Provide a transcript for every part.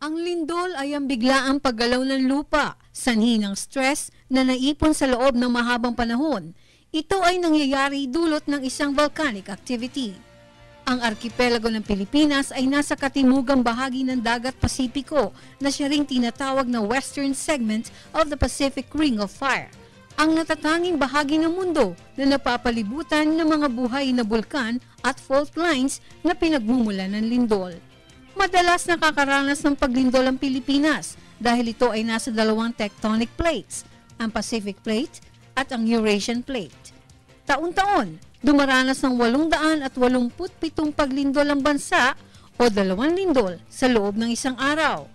Ang lindol ay ang biglaang paggalaw ng lupa, sanhi ng stress na naipon sa loob ng mahabang panahon. Ito ay nangyayari dulot ng isang volcanic activity. Ang arkipelago ng Pilipinas ay nasa katimugang bahagi ng Dagat Pasipiko na siya ring tinatawag na western segment of the Pacific Ring of Fire, ang natatanging bahagi ng mundo na napapalibutan ng mga buhay na bulkan at fault lines na pinagmumulan ng lindol. Madalas nakakaranas ng paglindol ang Pilipinas dahil ito ay nasa dalawang tectonic plates, ang Pacific Plate at ang Eurasian Plate. Taon-taon, dumaranas ng 887 paglindol ang bansa o 2 lindol sa loob ng isang araw.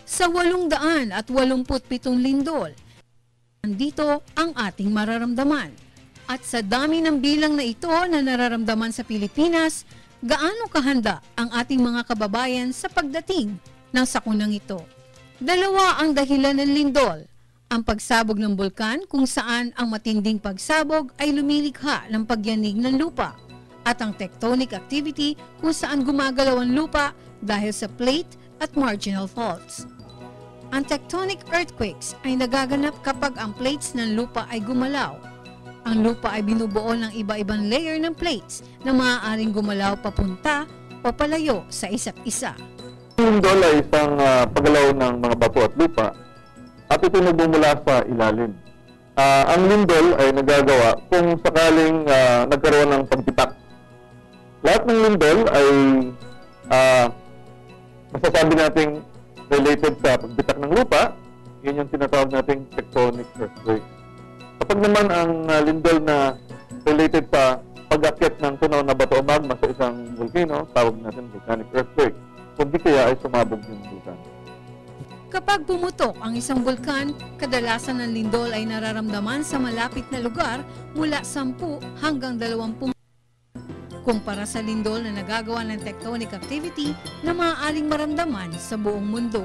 Sa 887 lindol, nandito ang ating mararamdaman. At sa dami ng bilang na ito na nararamdaman sa Pilipinas, gaano kahanda ang ating mga kababayan sa pagdating ng sakunang ito? Dalawa ang dahilan ng lindol. Ang pagsabog ng bulkan kung saan ang matinding pagsabog ay lumilikha ng pagyanig ng lupa at ang tectonic activity kung saan gumagalaw ang lupa dahil sa plate at marginal faults. Ang tectonic earthquakes ay nagaganap kapag ang plates ng lupa ay gumalaw. Ang lupa ay binubuo ng iba-ibang layer ng plates na maaaring gumalaw papunta o palayo sa isa't isa. Ang lindol ay isang paggalaw ng mga bato at lupa at ito nagmumula sa ilalim. Ang lindol ay nagagawa kung sakaling nagkaroon ng pagbitak. Lahat ng lindol ay masasabi nating related sa pagbitak ng lupa. Yun yung tinatawag nating tectonic earthquake. Kapag naman ang lindol na related sa pag-akyat ng tunaw na bato o magma sa isang volcano, tawag natin volcanic earthquake. Kundi kaya ay sumabog yung bulkan. Kapag pumutok ang isang bulkan, kadalasan ng lindol ay nararamdaman sa malapit na lugar mula 10 hanggang 20 kumpara sa lindol na nagagawa ng tectonic activity na maaaring maramdaman sa buong mundo.